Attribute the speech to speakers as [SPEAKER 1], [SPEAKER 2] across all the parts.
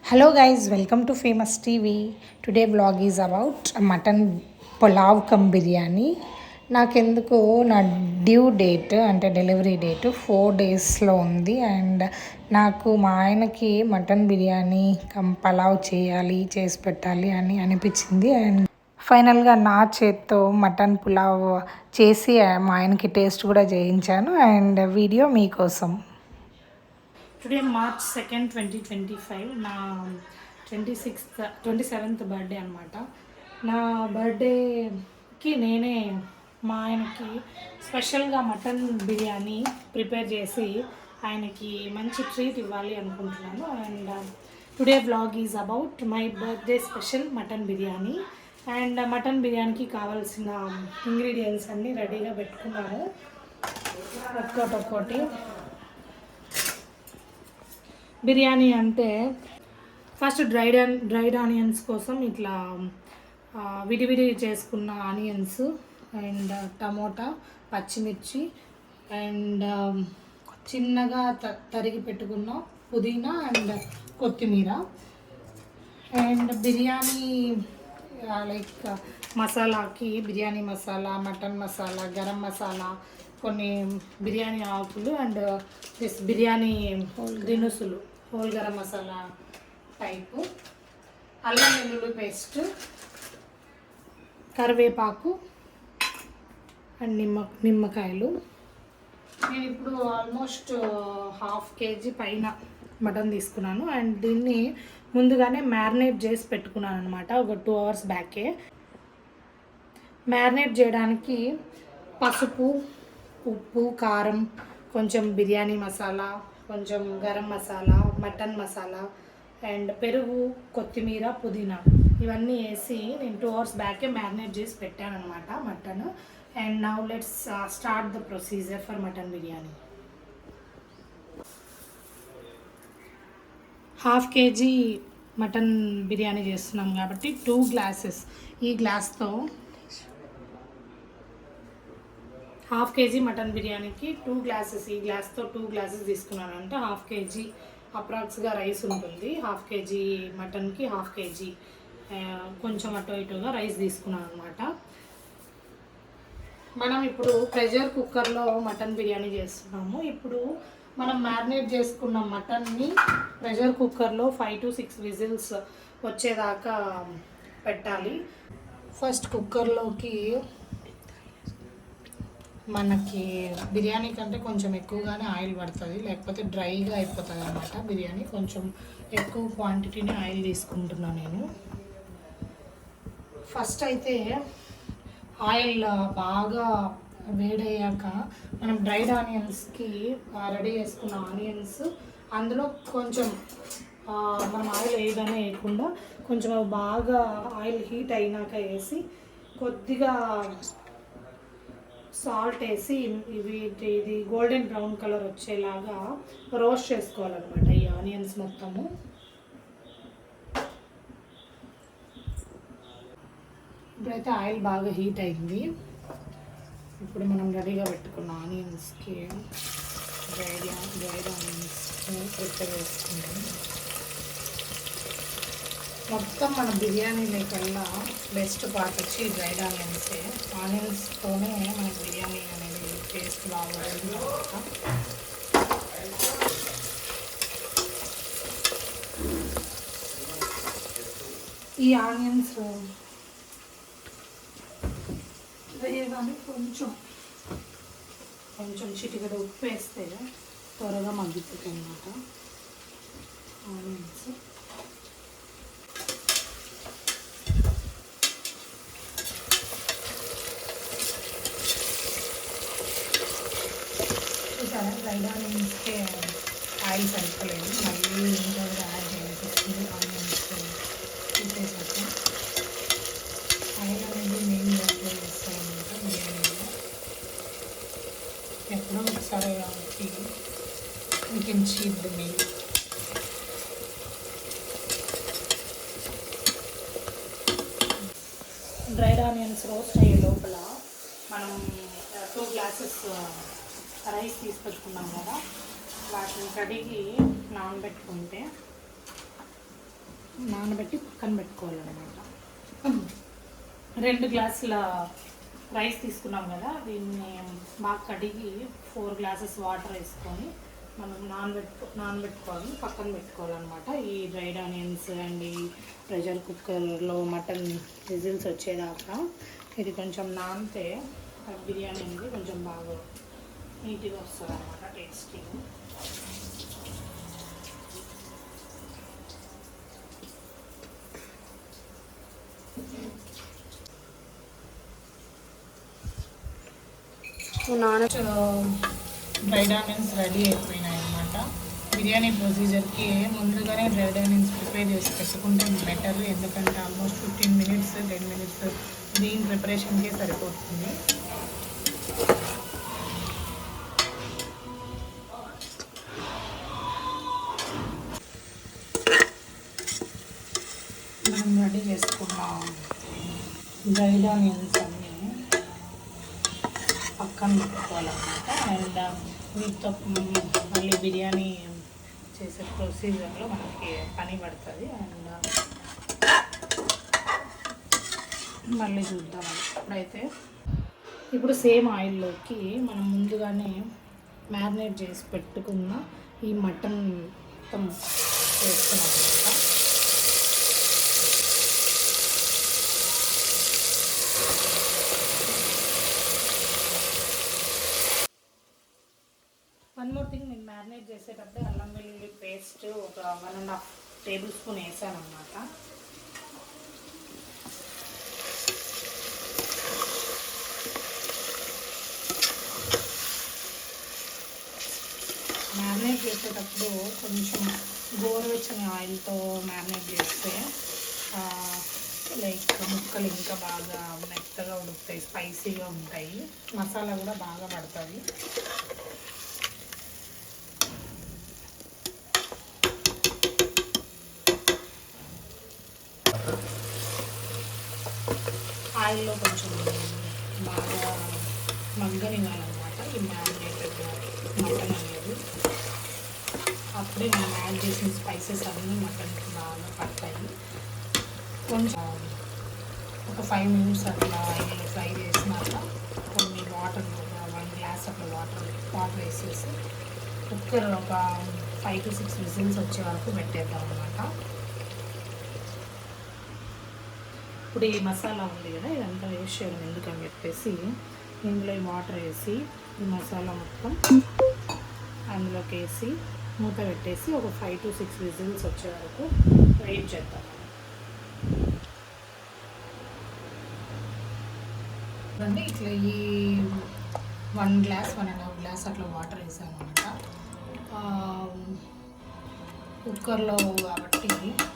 [SPEAKER 1] Hello guys, welcome to Famous TV. Today vlog is about mutton pulav cum biryani. నాకెందుకు నా due date అంటే delivery date 4 డేస్లో ఉంది and నాకు మా ఆయనకి మటన్ బిర్యానీ కమ్ పలావ్ చేసి పెట్టాలి అని అనిపించింది అండ్ ఫైనల్గా నా చేత్తో మటన్ పులావ్ చేసి మా ఆయనకి టేస్ట్ కూడా చేయించాను అండ్ వీడియో మీకోసం. టుడే March 2nd 2025 నా 27th బర్త్డే అనమాట. నా బర్త్డేకి నేనే మా ఆయనకి స్పెషల్గా మటన్ బిర్యానీ ప్రిపేర్ చేసి ఆయనకి మంచి ట్రీట్ ఇవ్వాలి అనుకుంటున్నాను. And today vlog is about my birthday special mutton biryani. And mutton బిర్యానీకి కావాల్సిన ఇంగ్రీడియంట్స్ అన్నీ రెడీగా పెట్టుకున్నాను ఒక్కొక్కటి. బిర్యానీ అంటే ఫస్ట్ డ్రైడ్ ఆనియన్స్ కోసం ఇట్లా విడివిడి చేసుకున్న ఆనియన్స్ అండ్ టమోటా, పచ్చిమిర్చి అండ్ చిన్నగా తరిగి పెట్టుకున్న పుదీనా అండ్ కొత్తిమీర అండ్ బిర్యానీ లైక్ మసాలాకి బిర్యానీ మసాలా, మటన్ మసాలా, గరం మసాలా, కొన్ని బిర్యానీ ఆకులు అండ్ దిస్ బిర్యానీ దినుసులు, హోల్ గరం మసాలా టైపు, అల్లం వెల్లుల్లి పేస్ట్, కరివేపాకు అండ్ నిమ్మకాయలు. నేను ఇప్పుడు ఆల్మోస్ట్ 1/2 kg పైన మటన్ తీసుకున్నాను అండ్ దీన్ని ముందుగానే మ్యారినేట్ చేసి పెట్టుకున్నాను అనమాట. ఒక 2 hours బ్యాకే. మ్యారినేట్ చేయడానికి పసుపు, ఉప్పు, కారం, కొంచెం బిర్యానీ మసాలా, కొంచెం గరం మసాలా, మటన్ మసాలా అండ్ పెరుగు, కొత్తిమీర, పుదీనా ఇవన్నీ వేసి నేను 2 hours బ్యాకే మ్యారినేట్ చేసి పెట్టాను అనమాట mutton. And now let's start the procedure for mutton biryani. 1/2 kg mutton biryani చేస్తున్నాం కాబట్టి 2 glasses, ఈ గ్లాస్తో 1/2 kg మటన్ బిర్యానీకి 2 glasses, ఈ గ్లాస్తో 2 glasses తీసుకున్నాను అంటే 1/2 kg అప్రాక్స్గా రైస్ ఉంటుంది. 1/2 kg మటన్కి 1/2 kg కొంచెం అటు ఇటుగా రైస్ తీసుకున్నాను అనమాట. మనం ఇప్పుడు ప్రెషర్ కుక్కర్లో మటన్ బిర్యానీ చేస్తున్నాము. ఇప్పుడు మనం మ్యారినేట్ చేసుకున్న మటన్ని ప్రెషర్ కుక్కర్లో 5 to 6 విజిల్స్ వచ్చేదాకా పెట్టాలి. ఫస్ట్ కుక్కర్లోకి మనకి బిర్యానీ కంటే కొంచెం ఎక్కువగానే ఆయిల్ పడుతుంది, లేకపోతే డ్రైగా అయిపోతుంది అన్నమాట బిర్యానీ. కొంచెం ఎక్కువ క్వాంటిటీని ఆయిల్ తీసుకుంటున్నాను నేను. ఫస్ట్ అయితే ఆయిల్ బాగా వేడయ్యాక మనం డ్రైడ్ ఆనియన్స్కి రెడీ చేసుకున్న ఆనియన్స్ అందులో కొంచెం మనం ఆయిల్ వేయగానే వేయకుండా కొంచెం బాగా ఆయిల్ హీట్ అయినాక వేసి కొద్దిగా సాల్ట్ వేసి ఇది గోల్డెన్ బ్రౌన్ కలర్ వచ్చేలాగా రోస్ట్ చేసుకోవాలన్నమాట ఈ ఆనియన్స్ మొత్తము. ఇప్పుడైతే ఆయిల్ బాగా హీట్ అయింది. ఇప్పుడు మనం రెడీగా పెట్టుకున్న ఆనియన్స్కి డ్రైడ్ ఆనియన్స్ ప్రిపేర్ చేసుకుంటాం. మొత్తం మన బిర్యానీలోకల్లా బెస్ట్ పార్ట్ వచ్చి డ్రైడ్ ఆనియన్సే. ఆనియన్స్తోనే మన బిర్యానీ అనేది టేస్ట్ బాగా ఉంటుంది. ఈ ఆనియన్స్ వేయగానే కొంచెం చిటికెడ ఉప్పు వేస్తే త్వరగా మగ్గిపోతాయి అన్నమాట ఆనియన్స్. చూసారా, డ్రైడ్ ఆనియన్స్కే ఆయిల్ సరిపోలేదు, మళ్ళీ ఇంకా యాడ్ చేయాల్సి ఆనియన్స్ తీసేసాక. ఆయిల్ అనేది మెయిన్ రోట్లో వేస్తామన్నమాట బిర్యానీలో. ఎప్పుడో ఒకసారి కాబట్టి we can cheat the meal. Dried onions roast అయ్యే లోపల మనం 2 glasses రైస్ తీసుకొచ్చుకున్నాం కదా, వాటిని కడిగి నానబెట్టుకుంటే నానబెట్టి పక్కన పెట్టుకోవాలన్నమాట. 2 గ్లాసుల రైస్ తీసుకున్నాం కదా, దీన్ని బాగా కడిగి 4 గ్లాసెస్ వాటర్ వేసుకొని మనం నానబెట్టుకోవాలి, పక్కన పెట్టుకోవాలన్నమాట. ఈ డ్రైడ్ ఆనియన్స్ అండ్ ఈ ప్రెషర్ కుక్కర్లో మటన్ విజిల్స్ వచ్చేదాకా ఇది కొంచెం నానితే బిర్యానీ అనేది కొంచెం బాగా నీట్గా వస్తుంది అన్నమాట, టేస్టీగా. డ్రైడ్ ఆనియన్స్ రెడీ అయిపోయినాయి అన్నమాట. బిర్యానీ ప్రొసీజర్కి ముందుగానే డ్రైడ్ ఆనియన్స్ ప్రిపేర్ చేసి పెట్టుకుంటే బెటర్, ఎందుకంటే ఆల్మోస్ట్ 15 మినిట్స్ 10 మినిట్స్ దీని ప్రిపరేషన్కే సరిపోతుంది. మనం రెడీ చేసుకున్నాం డ్రైడ్ ఆనియన్స్ అన్నీ పక్కన పెట్టుకోవాలన్నమాట. అండ్ వీటితో మళ్ళీ బిర్యానీ చేసే ప్రొసీజర్లో మనకి పని పడుతుంది. అండ్ మళ్ళీ చూద్దాం. ఇప్పుడు సేమ్ ఆయిల్లోకి మనం ముందుగానే మ్యారినేట్ చేసి పెట్టుకున్న ఈ మటన్ మొత్తం వేసుకున్నాం అనమాట. వన్ మోర్ థింగ్, నేను మ్యారినేట్ చేసేటప్పుడు అల్లం వెల్లుల్లి పేస్ట్ ఒక 1.5 టేబుల్ స్పూన్ వేసాను అన్నమాట. మ్యారినేట్ చేసేటప్పుడు కొంచెం గోరువెచ్చని ఆయిల్తో మ్యారినేట్ చేస్తే లైక్ ముక్కలు ఇంకా బాగా మెత్తగా ఉడుకుతాయి, స్పైసీగా ఉంటాయి, మసాలా కూడా బాగా పడుతుంది. ఆయిల్లో కొంచెం బాగా మగ్గనివ్వాలన్నమాట ఈ మ్యారినేటెడ్ మటన్ అనేది. అప్పుడే మనం యాడ్ చేసిన స్పైసెస్ అన్నీ మటన్కి బాగా పడతాయి. కొంచెం ఒక 5 మినిట్స్ అట్లా ఆయిల్లో ఫ్రై చేసినాక కొన్ని వాటర్, 1 గ్లాస్ అట్లా వాటర్ వేసేసి కుక్కర్ ఒక 5 to 6 విజిల్స్ వచ్చే వరకు పెట్టేద్దాం అన్నమాట. ఇప్పుడు ఈ మసాలా ఉంది కదా, ఇదంతా వేస్ట్ చేయడం ఎందుకని చెప్పేసి ఇందులో ఈ వాటర్ వేసి ఈ మసాలా మొత్తం అందులోకి వేసి మూత పెట్టేసి ఒక 5 to 6 విజిల్స్ వచ్చే వరకు వెయిట్ చేద్దాం. అంటే ఇట్లా ఈ 1 గ్లాస్ 1.5 గ్లాస్ అట్లా వాటర్ వేసాను అనమాట. కుక్కర్లో కాబట్టి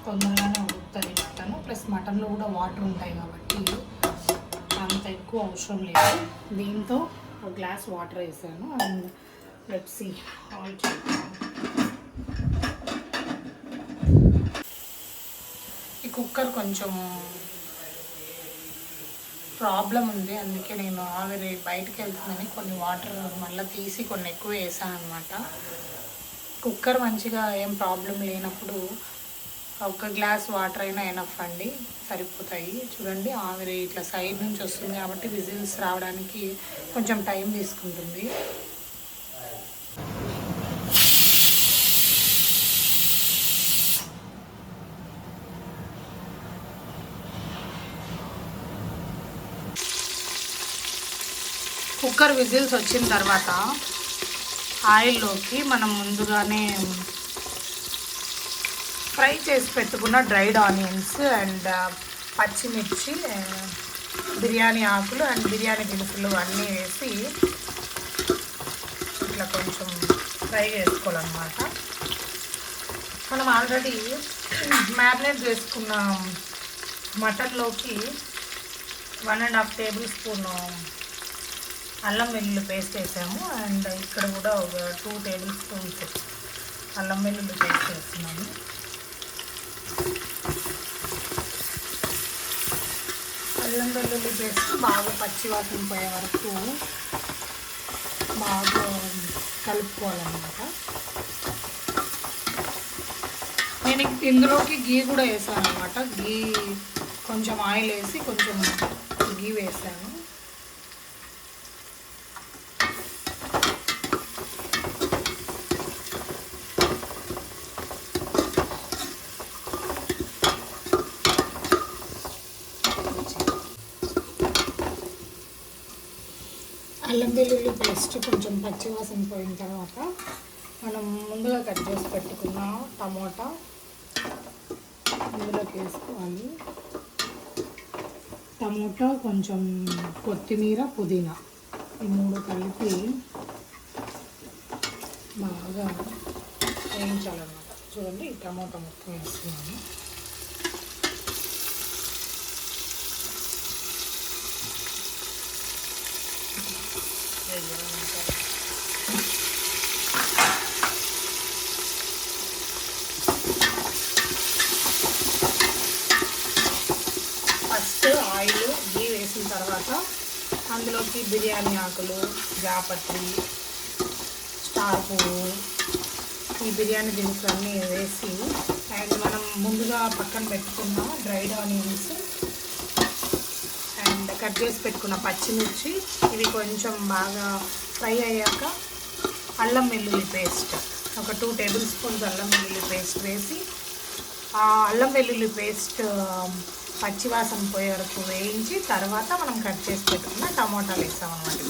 [SPEAKER 1] తొందరగానే ఉడుకుతుంది మటన్, ప్లస్ మటన్లో కూడా వాటర్ ఉంటాయి కాబట్టి అంత ఎక్కువ అవసరం లేదు. దీంతో 1 గ్లాస్ వాటర్ వేసాను. అండ్ లెట్స్ సీ ఆల్ చేద్దాం. ఈ కుక్కర్ కొంచెం ప్రాబ్లం ఉంది, అందుకే నేను ఆవిరి బయటకు వెళ్తుందని కొన్ని వాటర్ మళ్ళీ తీసి కొన్ని ఎక్కువ వేసాను అనమాట. కుక్కర్ మంచిగా ఏం ప్రాబ్లం లేనప్పుడు 1 గ్లాస్ వాటర్ అయినా ఎనఫ్ అండి, సరిపోతాయి. చూడండి ఆవిరి ఇట్లా సైడ్ నుంచి వస్తుంది కాబట్టి విజిల్స్ రావడానికి కొంచెం టైం తీసుకుంటుంది. కుక్కర్ విజిల్స్ వచ్చిన తర్వాత ఆయిల్లోకి మనం ముందుగానే ఫ్రై చేసి పెట్టుకున్న డ్రైడ్ ఆనియన్స్ అండ్ పచ్చిమిర్చి, బిర్యానీ ఆకులు అండ్ బిర్యానీ దినుసులు అన్నీ వేసి ఇట్లా కొంచెం ఫ్రై చేసుకోవాలన్నమాట. మనం ఆల్రెడీ మ్యారినేట్ చేసుకున్న మటన్లోకి 1.5 టేబుల్ స్పూన్ అల్లం వెల్లుల్లి పేస్ట్ వేసాము. అండ్ ఇక్కడ కూడా ఒక 2 టేబుల్ స్పూన్స్ అల్లం వెల్లుల్లి పేస్ట్ వేస్తున్నాము. అల్లం వెల్లుల్లి పేస్ట్ బాగా పచ్చివాసన పోయే వరకు బాగా కలుపుకోవాలన్నమాట. నేను నేను ఇందులోకి గీ కూడా వేసాను అనమాట. గీ కొంచెం ఆయిల్ వేసి కొంచెం గీ వేసాను. అల్లం వెల్లుల్లి పేస్ట్ కొంచెం పచ్చివాసన పోయిన తర్వాత మనం ముందుగా కట్ చేసి పెట్టుకున్న టమోటా ఇందులోకి వేసుకోవాలి. టమోటా, కొంచెం కొత్తిమీర, పుదీనా ఈ 3 కలిపి బాగా వేయించాలన్నమాట. చూడండి, ఈ టమోటా మొత్తం వేస్తున్నాను. ఫస్ట్ ఆయిల్, గీ వేసిన తర్వాత అందులోకి బిర్యానీ ఆకులు, జాపత్రి, స్టార్ పువ్వు, ఈ బిర్యానీ దినుసులన్నీ వేసి అండ్ మనం ముందుగా పక్కన పెట్టుకున్న డ్రైడ్ ఆనియన్స్ అండ్ కట్ చేసి పెట్టుకున్న పచ్చిమిర్చి ఇవి కొంచెం బాగా ఫ్రై అయ్యాక అల్లం వెల్లుల్లి పేస్ట్ ఒక 2 టేబుల్ స్పూన్స్ అల్లం వెల్లుల్లి పేస్ట్ వేసి ఆ అల్లం వెల్లుల్లి పేస్ట్ పచ్చివాసన పోయే వరకు వేయించి తర్వాత మనం కట్ చేసి పెట్టుకున్న టమోటాలు వేస్తామన్నమాట.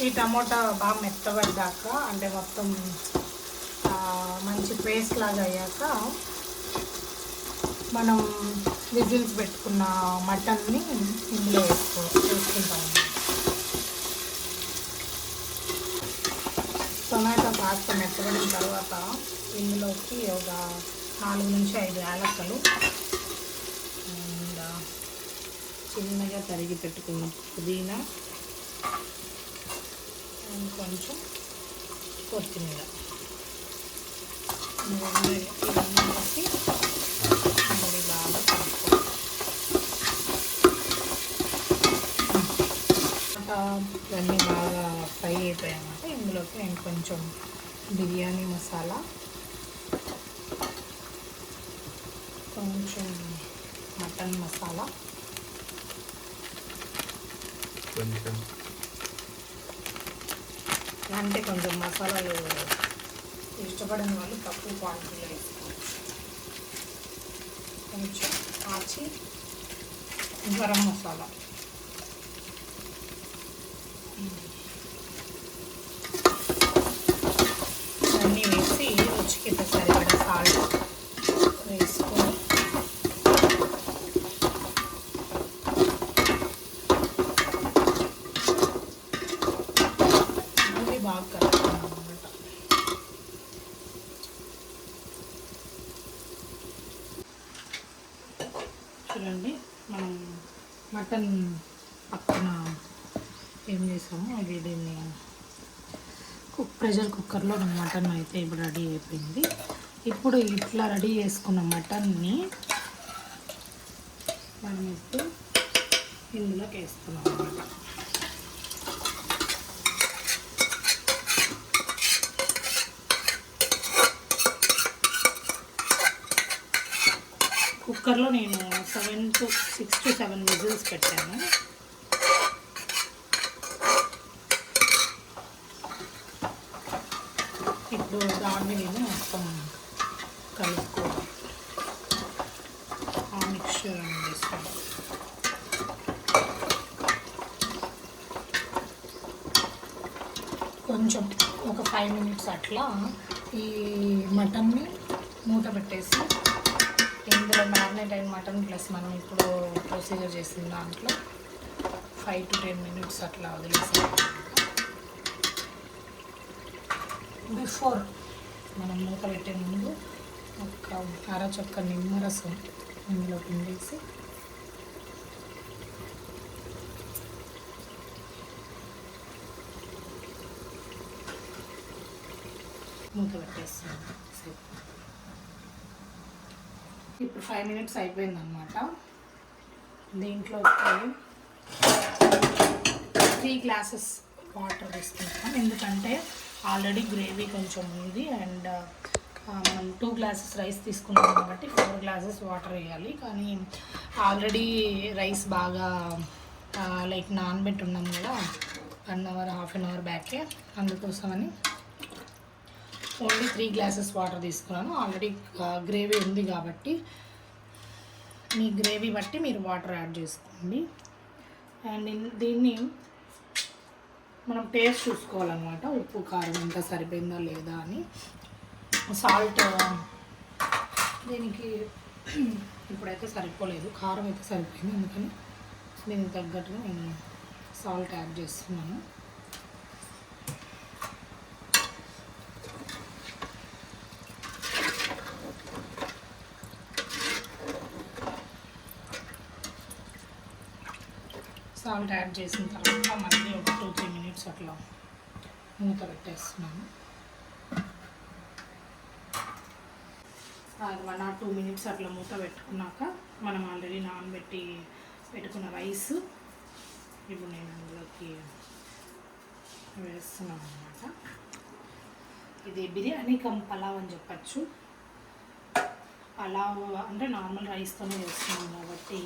[SPEAKER 1] ఈ టమోటా బాగా మెత్తబడ్డాక అంటే మొత్తం మంచి పేస్ట్ లాగా అయ్యాక మనం విజిల్స్ పెట్టుకున్న మటన్ని ఇందులో వేసుకుంటాము. టొమాటో కాస్త మెత్తబడిన తర్వాత ఇందులోకి ఒక 4 నుంచి 5 యాలక్కలు అండ్ చిన్నగా తరిగి పెట్టుకున్న పుదీనా అండ్ కొంచెం కొత్తిమీర ఇవన్నీ వేసి బాగా కలుపుకోవాలి. ఇవన్నీ బాగా ఫ్రై అయిపోయాయన్నమాట. ఇందులోకి నేను కొంచెం బిర్యానీ మసాలా, కొంచెం మటన్ మసాలా, అంటే కొంచెం మసాలాలు ఇష్టపడిన వాళ్ళు తక్కువ క్వాంటిటీలో వేసుకోవచ్చు. కొంచెం ఆచి గరం మసాలా, అన్నీ వేసి రుచికి సరిపడా సాల్ట్ వేసుకొని అది బాగా కలుపుకున్నాం అన్నమాట. చూడండి, మనం మటన్ పక్కన ఏం చేసాము, అది దీన్ని ప్రెషర్ కుక్కర్లో మటన్ అయితే ఇప్పుడు రెడీ అయిపోయింది. ఇప్పుడు ఇట్లా రెడీ చేసుకున్న మటన్ని మనం ఇప్పుడు ఇందులోకి వేస్తున్నాం అన్నమాట. కుక్కర్లో నేను 6 to 7 విజిల్స్ పెట్టాను. ఇప్పుడు దాన్ని నేను మొత్తం కలుపుకోవాలి. ఆ మిక్చర్ వేస్తాను. కొంచెం ఒక 5 minutes అట్లా ఈ మటన్ని మూత పెట్టేసి ఇందులో మ్యారినేట్ అయిన మటన్ ప్లస్ మనం ఇప్పుడు ప్రొసీజర్ చేసిన దాంట్లో 5 to 10 minutes అట్లా వదిలేసాం. బిఫోర్ మనం మూత పెట్టే ముందు ఒక అరచొక్క నిమ్మరసం ఇందులో పిండేసి మూత పెట్టేస్తాను. ఇప్పుడు 5 minutes అయిపోయిందన్నమాట. దీంట్లో 3 glasses వాటర్ తీసుకుంటాం, ఎందుకంటే ఆల్రెడీ గ్రేవీ కొంచెం ఉంది అండ్ మనం 2 గ్లాసెస్ రైస్ తీసుకున్నాం కాబట్టి 4 గ్లాసెస్ వాటర్ వేయాలి. కానీ ఆల్రెడీ రైస్ బాగా లైక్ నానబెట్టి ఉన్నాం కదా 1 అవర్ హాఫ్ అన్ అవర్ బ్యాకే, అందుకోసమని ఓన్లీ 3 గ్లాసెస్ వాటర్ తీసుకున్నాను. ఆల్రెడీ గ్రేవీ ఉంది కాబట్టి మీ గ్రేవీ బట్టి మీరు వాటర్ యాడ్ చేసుకోండి. అండ్ దీన్ని మనం టేస్ట్ చూసుకోవాలన్నమాట, ఉప్పు కారం ఎంత సరిపోయిందా లేదా అని. సాల్ట్ దీనికి ఇప్పుడైతే సరిపోలేదు, కారం అయితే సరిపోయింది, అందుకని దీనికి తగ్గట్టుగా నేను సాల్ట్ యాడ్ చేస్తున్నాను. సాల్ట్ యాడ్ చేసిన తర్వాత మళ్ళీ ఒక 2-3 మినిట్స్ అట్లా మూత పెట్టేస్తున్నాను. 1 or 2 మినిట్స్ అట్లా మూత పెట్టుకున్నాక మనం ఆల్రెడీ నానబెట్టి పెట్టుకున్న రైస్ ఇప్పుడు నేను అందులోకి వేస్తున్నాను అన్నమాట. ఇది బిర్యానీ కమ్ పలావ్ అని చెప్పచ్చు. పలావ్ అంటే నార్మల్ రైస్తోనే వేస్తున్నాం కాబట్టి,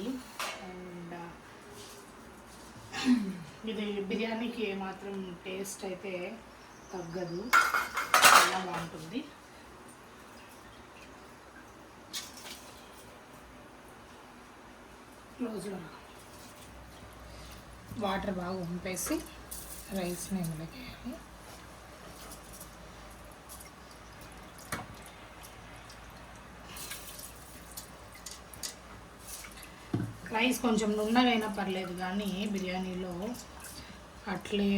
[SPEAKER 1] అండ్ ఇది బిర్యానీకి ఏమాత్రం టేస్ట్ అయితే తగ్గదు, చాలా బాగుంటుంది. క్లోజ్లో వాటర్ బాగా వంపేసి రైస్ని ఇందులోకి వేయాలి. రైస్ కొంచెం నున్నగైనా పర్లేదు, కానీ బిర్యానీలో అట్లే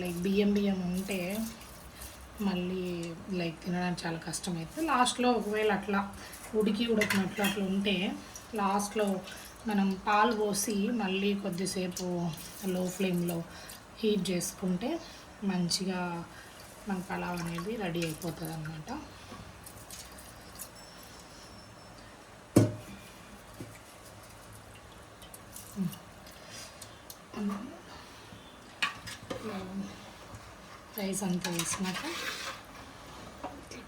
[SPEAKER 1] లైక్ బియ్యం ఉంటే మళ్ళీ లైక్ తినడానికి చాలా కష్టమవుతుంది. లాస్ట్లో ఒకవేళ అట్లా ఉడికినట్లు అట్లా ఉంటే లాస్ట్లో మనం పాలు పోసి మళ్ళీ కొద్దిసేపు లో ఫ్లేమ్లో హీట్ చేసుకుంటే మంచిగా మన పలావ్ అనేది రెడీ అయిపోతుంది అన్నమాట. రైస్ అంతా వేసినాక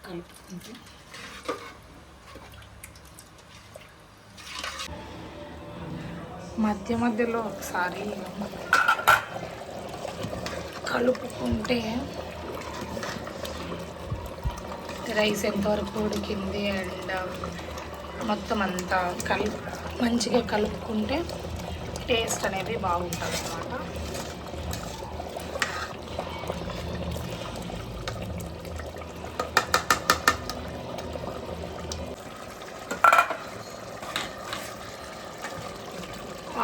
[SPEAKER 1] కలుపుకుంటే మధ్యలో ఒకసారి కలుపుకుంటే రైస్ ఎంతవరకు ఉడికింది అండ్ మొత్తం అంతా మంచిగా కలుపుకుంటే టేస్ట్ అనేది బాగుంటుంది అన్నమాట.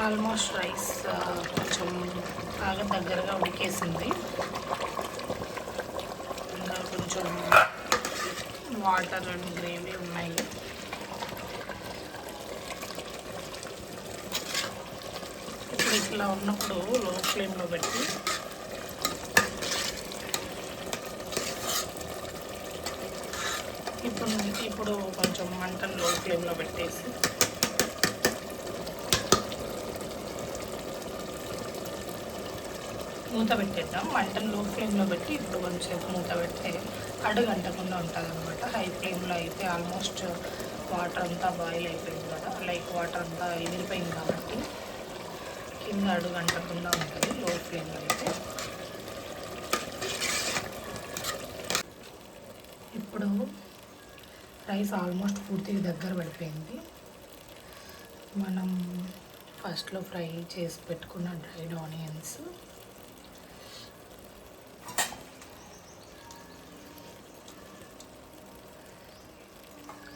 [SPEAKER 1] ఆల్మోస్ట్ రైస్ కొంచెం బాగా దగ్గరగా ఉడికేసింది. ఇంకా కొంచెం వాటర్ అండ్ గ్రేవీ ఉన్నాయి. ఇప్పుడు ఇట్లా ఉన్నప్పుడు లో ఫ్లేమ్లో పెట్టి ఇప్పుడు కొంచెం మంటను లో ఫ్లేమ్లో పెట్టేసి మూత పెట్టేద్దాం. మంటను లో ఫ్లేమ్లో పెట్టి ఇప్పుడు కొంచెం మూత పెడితే అడుగంటకుండా ఉంటుంది అనమాట. హై ఫ్లేమ్లో అయితే ఆల్మోస్ట్ వాటర్ అంతా బాయిల్ అయిపోయింది కదా, లైక్ వాటర్ అంతా ఎగిరిపోయింది కాబట్టి కింద అడుగంటకుండా ఉంటుంది లో ఫ్లేమ్లో అయితే. ఇప్పుడు రైస్ ఆల్మోస్ట్ పూర్తిగా దగ్గర పడిపోయింది. మనం ఫస్ట్లో ఫ్రై చేసి పెట్టుకున్న డ్రైడ్ ఆనియన్స్,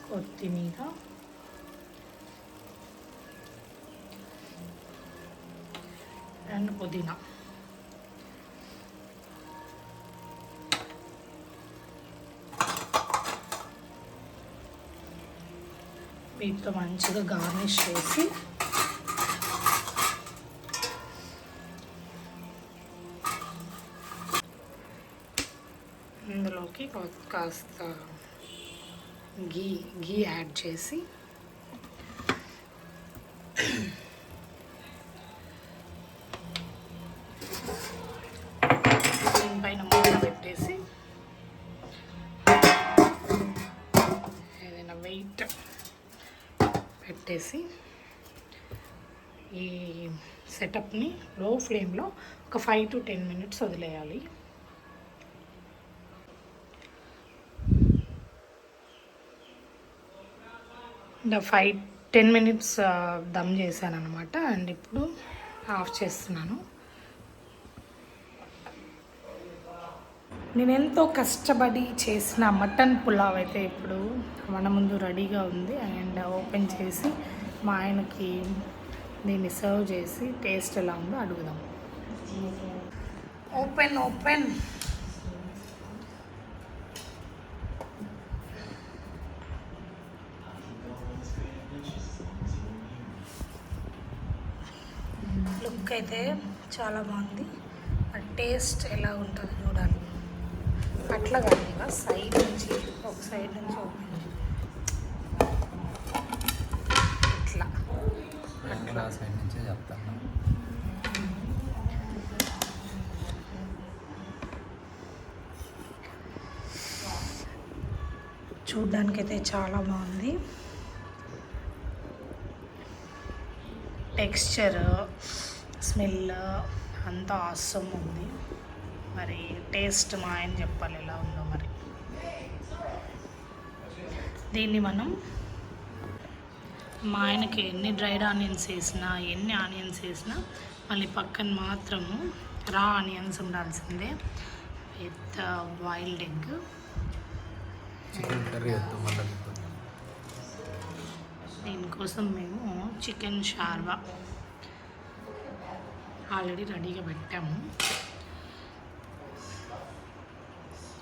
[SPEAKER 1] కొత్తిమీర, అండ్ పుదీనా వీటితో మంచిగా గార్నిష్ చేసి ఇందులోకి కాస్త ఘీ యాడ్ చేసి దీనిపైన మూత పెట్టేసి పెట్టేసి ఈ సెటప్ని లో ఫ్లేమ్లో ఒక 5 to 10 minutes వదిలేయాలి. ఇంకా 5-10 minutes దమ్ చేశాను అనమాట. అండ్ ఇప్పుడు ఆఫ్ చేస్తున్నాను. నేను ఎంతో కష్టపడి చేసిన మటన్ పులావ్ అయితే ఇప్పుడు మన ముందు రెడీగా ఉంది. అండ్ ఓపెన్ చేసి మా ఆయనకి దీన్ని సర్వ్ చేసి టేస్ట్ ఎలా ఉందో అడుగుదాం. ఓపెన్ లుక్ అయితే చాలా బాగుంది. టేస్ట్ ఎలా ఉంటుందో చూడాలి. అట్లా కాదు, ఇక సైడ్ నుంచి ఒక సైడ్ నుంచి ఓపెన్
[SPEAKER 2] అట్లా సైడ్ నుంచే చెప్తాను.
[SPEAKER 1] చూడ్డానికైతే చాలా బాగుంది. టెక్స్చర్, స్మెల్ అంతా ఆసమ్ ఉంది. మరి టేస్ట్ మా ఆయన చెప్పాలి ఎలా ఉందో. మరి దీన్ని మనం మా ఆయనకి ఎన్ని డ్రైడ్ ఆనియన్స్ వేసినా, ఎన్ని ఆనియన్స్ వేసినా మళ్ళీ పక్కన మాత్రము రా ఆనియన్స్ ఉండాల్సిందే with boiled egg.
[SPEAKER 2] Chicken curry
[SPEAKER 1] దీనికోసం మేము చికెన్ షార్వా ఆల్రెడీ రెడీగా పెట్టాము.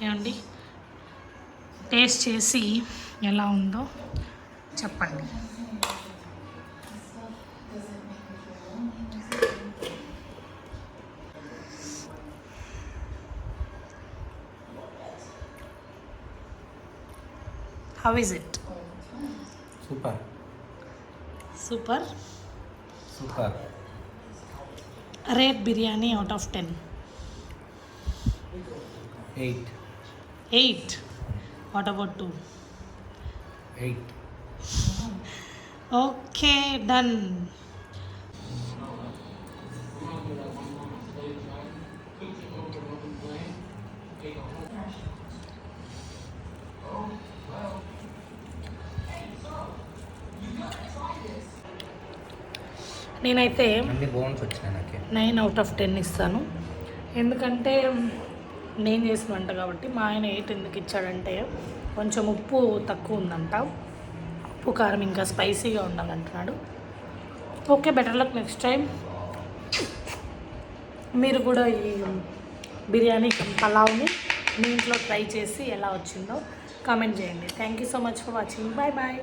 [SPEAKER 1] ఏమండి, టేస్ట్ చేసి ఎలా ఉందో చెప్పండి. How is it?
[SPEAKER 2] Super.
[SPEAKER 1] Super?
[SPEAKER 2] Super.
[SPEAKER 1] Rate biryani out of 10.
[SPEAKER 2] 8.
[SPEAKER 1] 8. What about 2?
[SPEAKER 2] 8.
[SPEAKER 1] Okay, done. నేనైతే 9 out of 10 ఇస్తాను. ఎందుకంటే నేను చేసిన వంట కాబట్టి. మా ఆయన 8 ఎందుకు ఇచ్చాడంటే కొంచెం ఉప్పు తక్కువ ఉందంట, ఉప్పు కారం ఇంకా స్పైసీగా ఉండాలంటున్నాడు. Okay, better luck next time. మీరు కూడా ఈ బిర్యానీ పలావ్ని మీ ఇంట్లో ట్రై చేసి ఎలా వచ్చిందో కామెంట్ చేయండి. Thank you so much for watching. Bye bye.